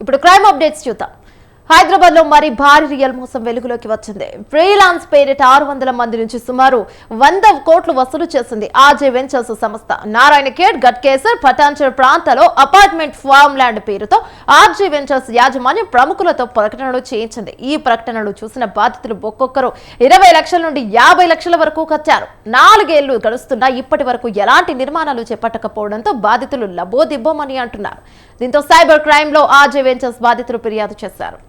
ఇప్పుడు crime updates చూద్దాం. హైదరాబాద్ లో మరి భారీ రియల్ మోసం వెలుగులోకి వచ్చింది. ఫ్రీలాన్స్ పేరిట 600 మంది నుంచి సుమారు 100 కోట్లు వసూలు చేసింది ఆర్జే వెంచర్స్ సంస్థ. నారాయణఖేడ్, గట్కేసర్, పటాన్చెరు ప్రాంతాల్లో అపార్ట్మెంట్ ఫార్మ్ ల్యాండ్ పేరుతో ఆర్జే వెంచర్స్ యాజమాన్యం ప్రముఖులతో ప్రకటనలు చేయించింది. ఈ ప్రకటనలు చూసిన బాధితులు ఒక్కొక్కరు 20 లక్షల నుండి 50 లక్షల వరకు కట్టారు. 4 ఏళ్లు గడుస్తున్నా ఇప్పటి వరకు ఎలాంటి నిర్మాణాలు చేపట్టకపోవడంతో బాధితులు లబోదిబ్బోమని అంటున్నారు. దీంతో సైబర్ క్రైమ్ లో ఆర్జే వెంచర్స్ బాధితులు ఫిర్యాదు చేశారు.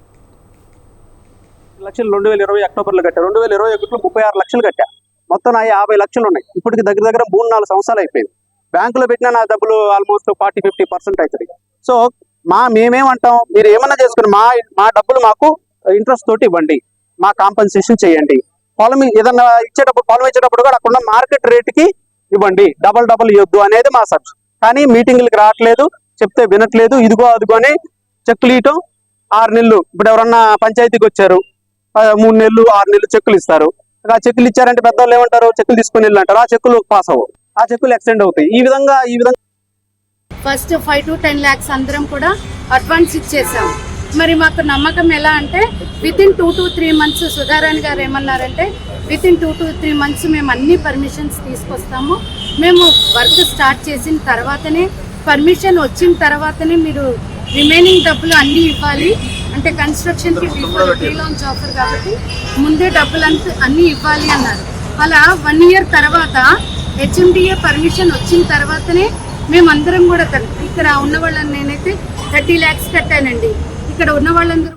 లక్షలు 2020 అక్టోబర్లో కట్టా. 2021లో 36 లక్షలు కట్టా. మొత్తం నా 50 లక్షలు ఉన్నాయి. ఇప్పటికి దగ్గర 3-4 సంవత్సరాలు అయిపోయింది. బ్యాంకులో పెట్టిన నా డబ్బులు ఆల్మోస్ట్ 40-50% అవుతుంది. సో మేమేమంటాం, మీరు ఏమన్నా చేసుకుని మా డబ్బులు మాకు ఇంట్రెస్ట్ తోటి ఇవ్వండి, మా కాంపన్సేషన్ చేయండి. పొలం ఏదన్నా ఇచ్చేటప్పుడు కూడా అక్కడ మార్కెట్ రేటుకి ఇవ్వండి, డబల్ ఇవ్వద్దు అనేది మా సబ్జెక్ట్. కానీ మీటింగ్లకి రావట్లేదు, చెప్తే వినట్లేదు. ఇదిగో అదిగో అని చెక్కులు ఇవ్వటం. 6 నెలలు ఇప్పుడు ఎవరన్నా పంచాయతీకి వచ్చారు, 3 నెలలు 6 నెలలు చెక్కులు ఇస్తారు. ఆ చెక్కులు ఇచ్చారంటే పెద్దవాళ్ళు ఏమంటారు, చెక్కులు తీసుకుని వెళ్ళి అంటారు. ఆ చెక్కులు పాస్ అవ్వవు, ఆ చెక్కులు ఎక్స్టెండ్ అవుతాయి. ఈ విధంగా ఫస్ట్ 5 to 10 lakhs అందరం కూడా అడ్వాన్స్ ఇచ్చేసాం. మరి మాకు నమ్మకం ఎలా అంటే వితిన్ 2 to 3 months సుధారాణి గారు ఏమన్నారంటే వితిన్ 2 to 3 months మేము అన్ని పర్మిషన్స్ తీసుకొస్తాము, మేము వర్క్ స్టార్ట్ చేసిన తర్వాతనే, పర్మిషన్ వచ్చిన తర్వాతనే మీరు రిమైనింగ్ డబ్బులు అన్నీ ఇవ్వాలి. అంటే కన్స్ట్రక్షన్కి ఫ్రీ లాంచ్ ఆఫర్ కాబట్టి ముందే డబ్బులు అన్నీ ఇవ్వాలి అన్నారు. అలా 1 year తర్వాత హెచ్ఎండిఏ పర్మిషన్ వచ్చిన తర్వాతనే మేమందరం కూడా ఇక్కడ ఉన్న వాళ్ళని నేనైతే 30 lakhs కట్టానండి. ఇక్కడ ఉన్న వాళ్ళందరూ